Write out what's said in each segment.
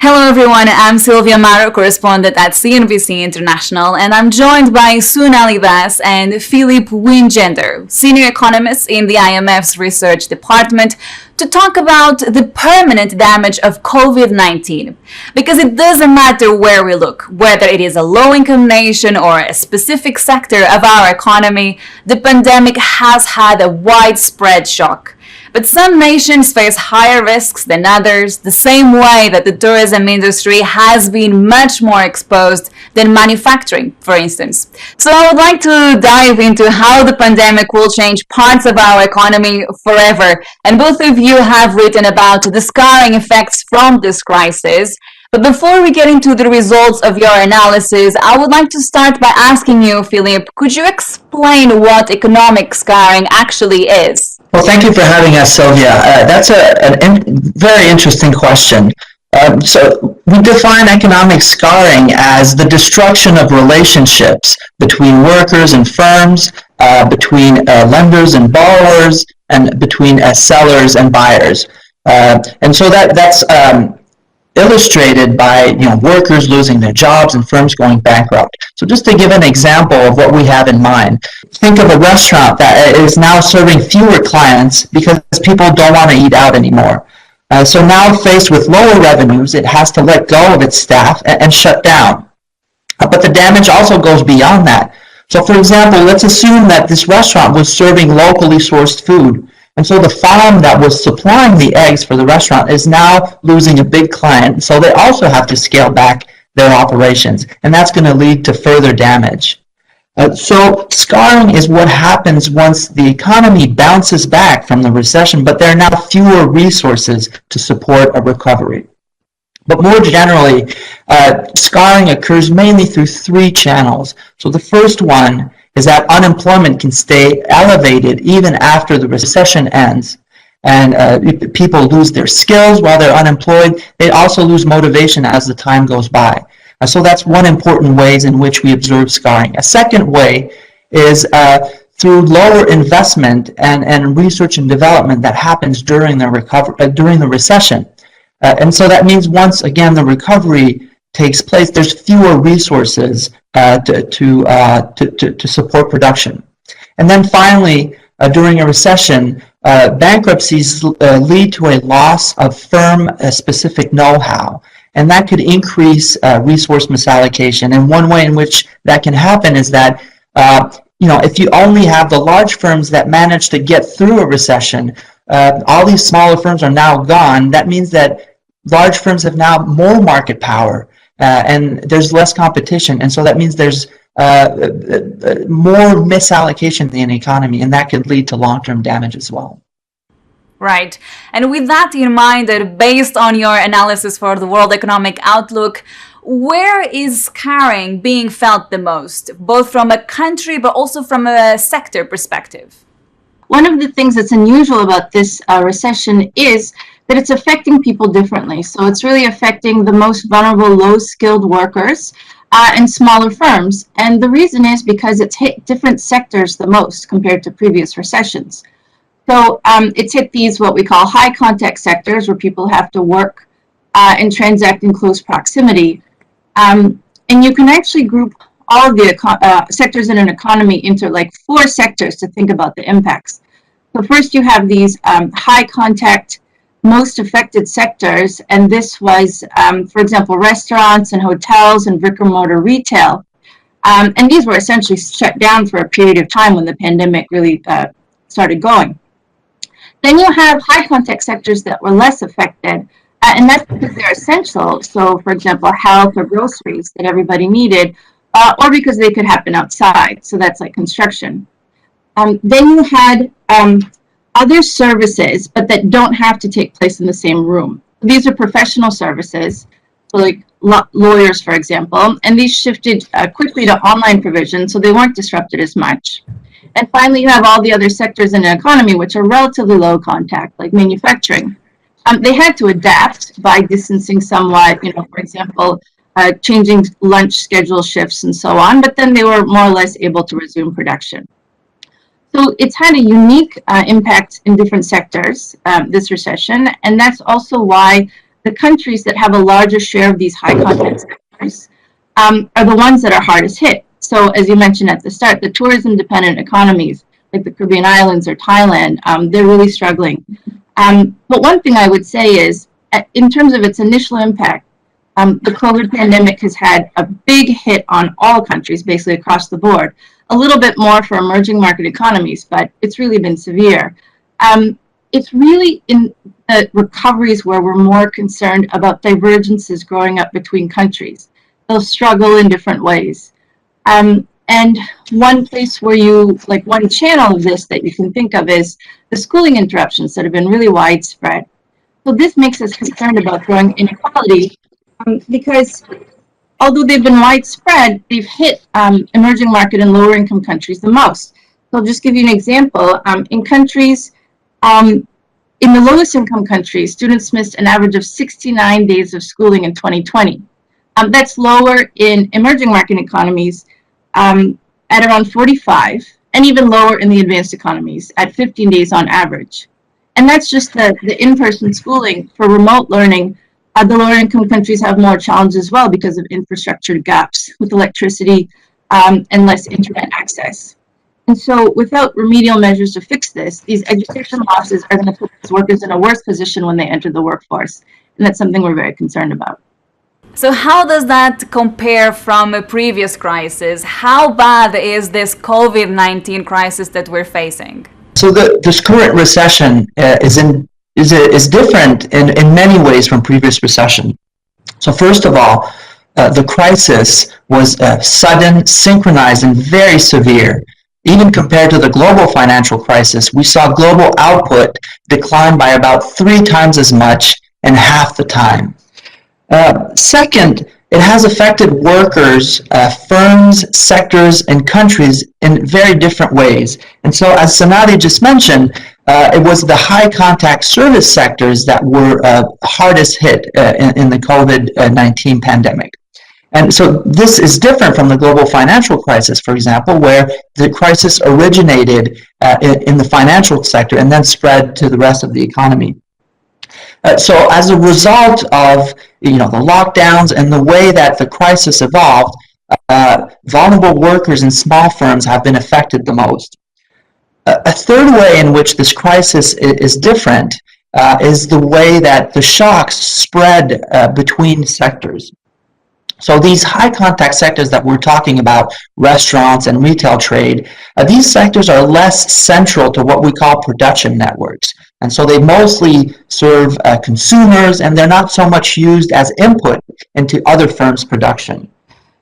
Hello everyone, I'm Silvia, Amaro, correspondent at CNBC International, and I'm joined by Sonali and Philippe Wingender, senior economists in the IMF's research department, to talk about the permanent damage of COVID-19. Because it doesn't matter where we look, whether it is a low-income nation or a specific sector of our economy, the pandemic has had a widespread shock. But some nations face higher risks than others, the same way that the tourism industry has been much more exposed than manufacturing, for instance. So I would like to dive into how the pandemic will change parts of our economy forever. And both of you have written about the scarring effects from this crisis. But before we get into the results of your analysis, I would like to start by asking you, Philippe, could you explain what economic scarring actually is? Well, thank you for having us, Silvia. That's a very interesting question. So we define economic scarring as the destruction of relationships between workers and firms, between lenders and borrowers, and between sellers and buyers. And so that's illustrated by workers losing their jobs and firms going bankrupt. So just to give an example of what we have in mind, think of a restaurant that is now serving fewer clients because people don't want to eat out anymore. So now faced with lower revenues, it has to let go of its staff and shut down. But the damage also goes beyond that. So for example, let's assume that this restaurant was serving locally sourced food. And so the farm that was supplying the eggs for the restaurant is now losing a big client. So they also have to scale back their operations. And that's going to lead to further damage. So scarring is what happens once the economy bounces back from the recession, but there are now fewer resources to support a recovery. But more generally, scarring occurs mainly through three channels. So the first one is that unemployment can stay elevated even after the recession ends. And people lose their skills while they're unemployed. They also lose motivation as the time goes by. So that's one important ways in which we observe scarring. A second way is through lower investment and research and development that happens during the recession. And so that means once again the recovery takes place, there's fewer resources to support production. And then finally, during a recession, bankruptcies lead to a loss of firm-specific know-how, and that could increase resource misallocation. And one way in which that can happen is that if you only have the large firms that manage to get through a recession, all these smaller firms are now gone. That means that large firms have now more market power. And there's less competition, and so that means there's more misallocation in the economy, and that could lead to long-term damage as well. Right. And with that in mind, that based on your analysis for the World Economic Outlook, where is scarring being felt the most, both from a country but also from a sector perspective? One of the things that's unusual about this recession is that it's affecting people differently. So it's really affecting the most vulnerable, low-skilled workers and smaller firms. And the reason is because it's hit different sectors the most compared to previous recessions. So it's hit these what we call high-contact sectors, where people have to work and transact in close proximity. And you can actually group all of the sectors in an economy into like 4 sectors to think about the impacts. So first you have these high-contact, most affected sectors, and this was, for example, restaurants and hotels and brick-and-mortar retail. And these were essentially shut down for a period of time when the pandemic really started going. Then you have high-contact sectors that were less affected, and that's because they're essential. So, for example, health or groceries that everybody needed, or because they could happen outside. So that's like construction. Then you had other services, but that don't have to take place in the same room. These are professional services, so like lawyers, for example, and these shifted quickly to online provision, so they weren't disrupted as much. And finally, you have all the other sectors in the economy, which are relatively low contact, like manufacturing. They had to adapt by distancing somewhat, for example, changing lunch schedule shifts and so on, but then they were more or less able to resume production. So it's had a unique impact in different sectors, this recession, and that's also why the countries that have a larger share of these high content sectors are the ones that are hardest hit. So as you mentioned at the start, the tourism dependent economies like the Caribbean islands or Thailand, they're really struggling. But one thing I would say is, in terms of its initial impact, the COVID pandemic has had a big hit on all countries, basically across the board. A little bit more for emerging market economies, but it's really been severe. It's really in the recoveries where we're more concerned about divergences growing up between countries. They'll struggle in different ways. And one place where one channel of this that you can think of is the schooling interruptions that have been really widespread. So this makes us concerned about growing inequality because although they've been widespread, they've hit emerging market and lower income countries the most. So I'll just give you an example. In countries, in the lowest income countries, students missed an average of 69 days of schooling in 2020. That's lower in emerging market economies at around 45, and even lower in the advanced economies at 15 days on average. And that's just the in-person schooling. For remote learning, the lower income countries have more challenges as well because of infrastructure gaps with electricity and less internet access. And so without remedial measures to fix this, these education losses are going to put these workers in a worse position when they enter the workforce. And that's something we're very concerned about. So how does that compare from a previous crisis? How bad is this COVID-19 crisis that we're facing? So this current recession is different in many ways from previous recession. So first of all, the crisis was sudden, synchronized, and very severe. Even compared to the global financial crisis, we saw global output decline by about 3 times as much in half the time. Second, it has affected workers, firms, sectors, and countries in very different ways. And so, as Sonali just mentioned, it was the high contact service sectors that were hardest hit in the COVID-19 pandemic. And so this is different from the global financial crisis, for example, where the crisis originated in the financial sector and then spread to the rest of the economy. So as a result of the lockdowns and the way that the crisis evolved, vulnerable workers and small firms have been affected the most. A third way in which this crisis is different is the way that the shocks spread between sectors. So these high contact sectors that we're talking about, restaurants and retail trade, these sectors are less central to what we call production networks. And so they mostly serve consumers, and they're not so much used as input into other firms' production.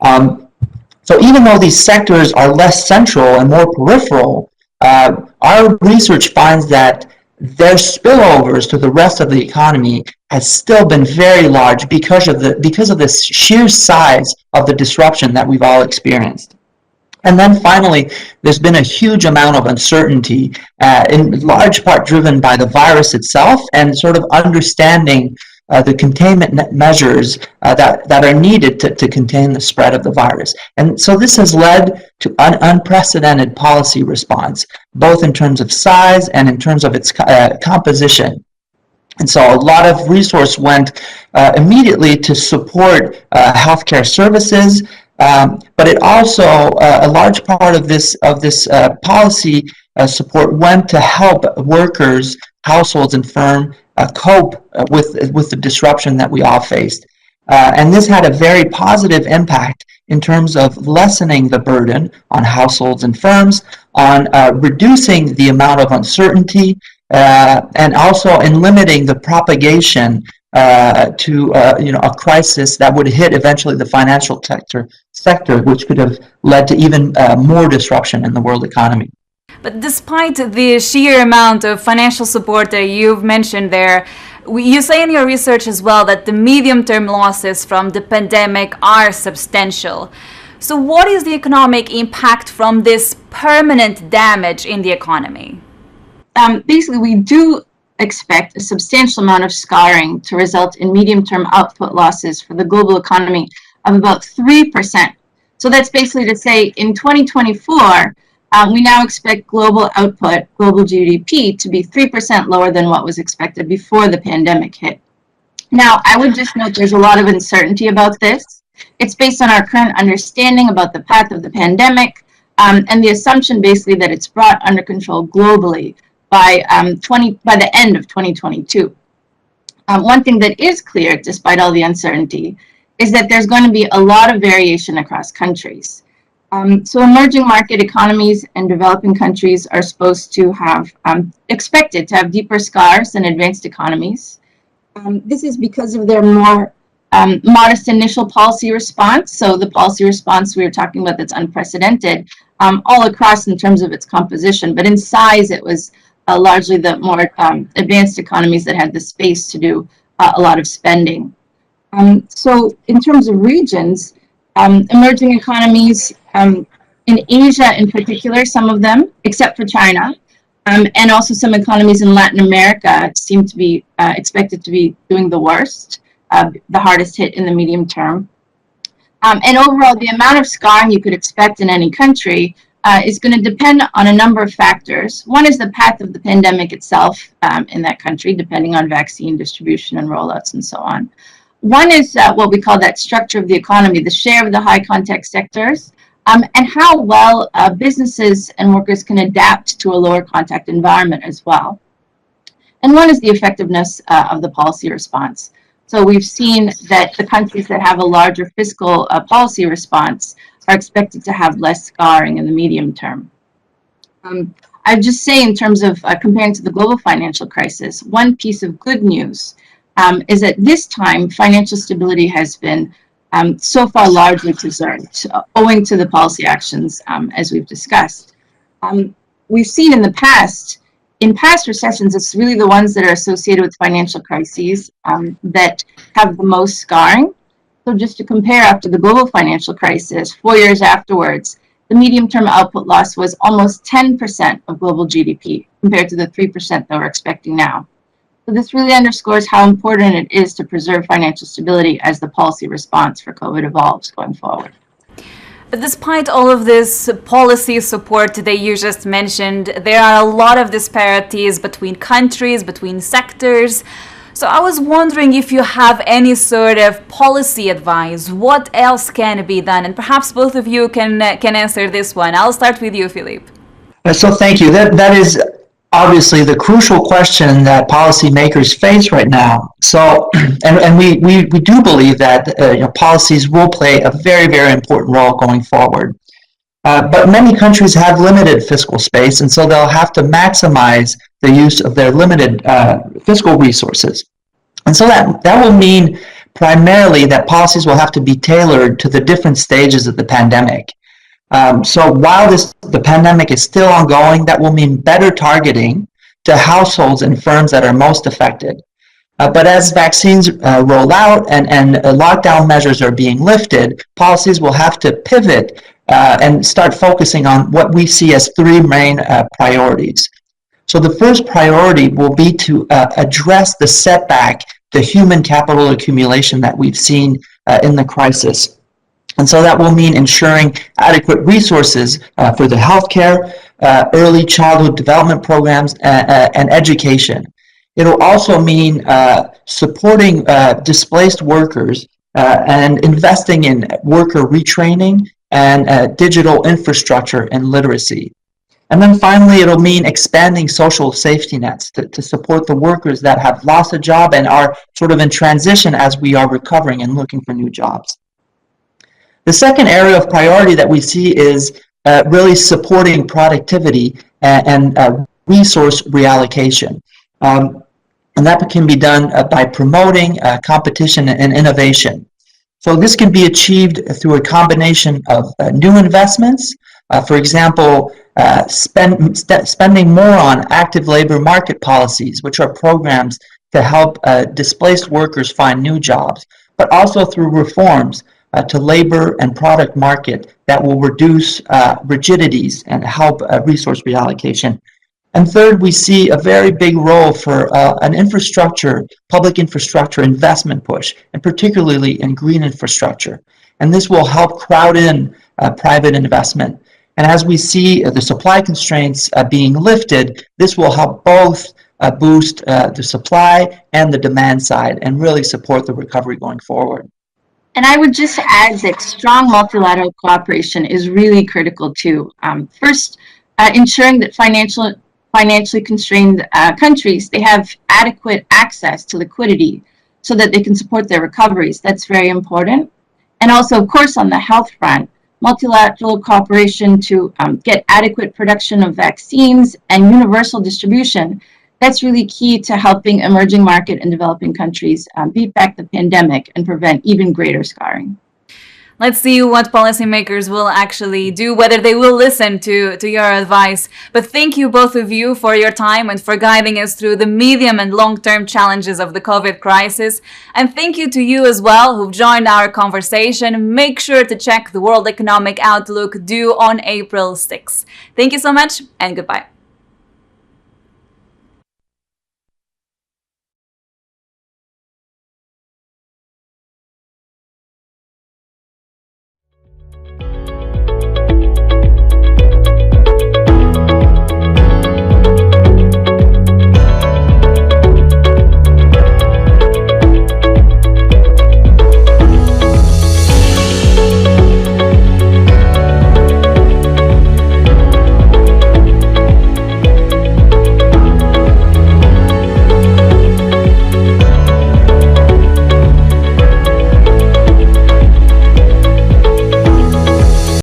So even though these sectors are less central and more peripheral, our research finds that their spillovers to the rest of the economy has still been very large because of the sheer size of the disruption that we've all experienced. And then finally, there's been a huge amount of uncertainty, in large part driven by the virus itself and sort of understanding the containment measures that are needed to contain the spread of the virus. And so this has led to an unprecedented policy response, both in terms of size and in terms of its composition. And so a lot of resource went immediately to support healthcare services, but it also, a large part of this policy support went to help workers, households, and firms cope with the disruption that we all faced. And this had a very positive impact in terms of lessening the burden on households and firms, on reducing the amount of uncertainty, and also in limiting the propagation to a crisis that would hit eventually the financial sector, which could have led to even more disruption in the world economy. But despite the sheer amount of financial support that you've mentioned there, you say in your research as well that the medium-term losses from the pandemic are substantial. So what is the economic impact from this permanent damage in the economy? Basically, we do expect a substantial amount of scarring to result in medium-term output losses for the global economy of about 3%. So that's basically to say in 2024, we now expect global output, global GDP, to be 3% lower than what was expected before the pandemic hit. Now, I would just note there's a lot of uncertainty about this. It's based on our current understanding about the path of the pandemic, and the assumption basically that it's brought under control globally by the end of 2022. One thing that is clear, despite all the uncertainty, is that there's going to be a lot of variation across countries. So emerging market economies and developing countries are supposed to have, expected to have deeper scars than advanced economies. This is because of their more modest initial policy response. So the policy response we were talking about that's unprecedented all across in terms of its composition, but in size it was largely the more advanced economies that had the space to do a lot of spending. So in terms of regions, emerging economies in Asia in particular, some of them, except for China, and also some economies in Latin America seem to be expected to be doing the worst, the hardest hit in the medium term. And overall, the amount of scarring you could expect in any country is going to depend on a number of factors. One is the path of the pandemic itself in that country, depending on vaccine distribution and rollouts and so on. One is what we call that structure of the economy, the share of the high contact sectors, and how well businesses and workers can adapt to a lower contact environment as well. And one is the effectiveness of the policy response. So we've seen that the countries that have a larger fiscal policy response are expected to have less scarring in the medium term. I'd just say in terms of comparing to the global financial crisis, one piece of good news is that this time financial stability has been so far largely preserved, owing to the policy actions as we've discussed. We've seen in past recessions, it's really the ones that are associated with financial crises that have the most scarring. So just to compare, after the global financial crisis, 4 years afterwards, the medium-term output loss was almost 10% of global GDP, compared to the 3% that we're expecting now. So this really underscores how important it is to preserve financial stability as the policy response for COVID evolves going forward. Despite all of this policy support that you just mentioned, there are a lot of disparities between countries, between sectors. So I was wondering if you have any sort of policy advice. What else can be done? And perhaps both of you can answer this one. I'll start with you, Philippe. So thank you. That is obviously the crucial question that policymakers face right now. So, and we do believe that policies will play a very, very important role going forward. But many countries have limited fiscal space, and so they'll have to maximize the use of their limited fiscal resources. And so that will mean primarily that policies will have to be tailored to the different stages of the pandemic. So while the pandemic is still ongoing, that will mean better targeting to households and firms that are most affected. But as vaccines roll out and lockdown measures are being lifted, policies will have to pivot and start focusing on what we see as three main priorities. So the first priority will be to address the setback to human capital accumulation that we've seen in the crisis. And so that will mean ensuring adequate resources for the healthcare, early childhood development programs, and education. It'll also mean supporting displaced workers and investing in worker retraining and digital infrastructure and literacy. And then finally, it'll mean expanding social safety nets to support the workers that have lost a job and are sort of in transition as we are recovering and looking for new jobs. The second area of priority that we see is really supporting productivity and resource reallocation. And that can be done by promoting competition and innovation. So this can be achieved through a combination of new investments, for example, spending more on active labor market policies, which are programs to help displaced workers find new jobs, but also through reforms to labor and product market that will reduce rigidities and help resource reallocation. And third, we see a very big role for an infrastructure, public infrastructure investment push, and particularly in green infrastructure. And this will help crowd in private investment. And as we see the supply constraints being lifted, this will help both boost the supply and the demand side and really support the recovery going forward. And I would just add that strong multilateral cooperation is really critical too. First, ensuring that financially constrained countries, they have adequate access to liquidity so that they can support their recoveries. That's very important. And also, of course, on the health front, multilateral cooperation to get adequate production of vaccines and universal distribution, that's really key to helping emerging market and developing countries beat back the pandemic and prevent even greater scarring. Let's see what policymakers will actually do, whether they will listen to your advice. But thank you, both of you, for your time and for guiding us through the medium and long-term challenges of the COVID crisis. And thank you to you as well who've joined our conversation. Make sure to check the World Economic Outlook due on April 6th. Thank you so much and goodbye.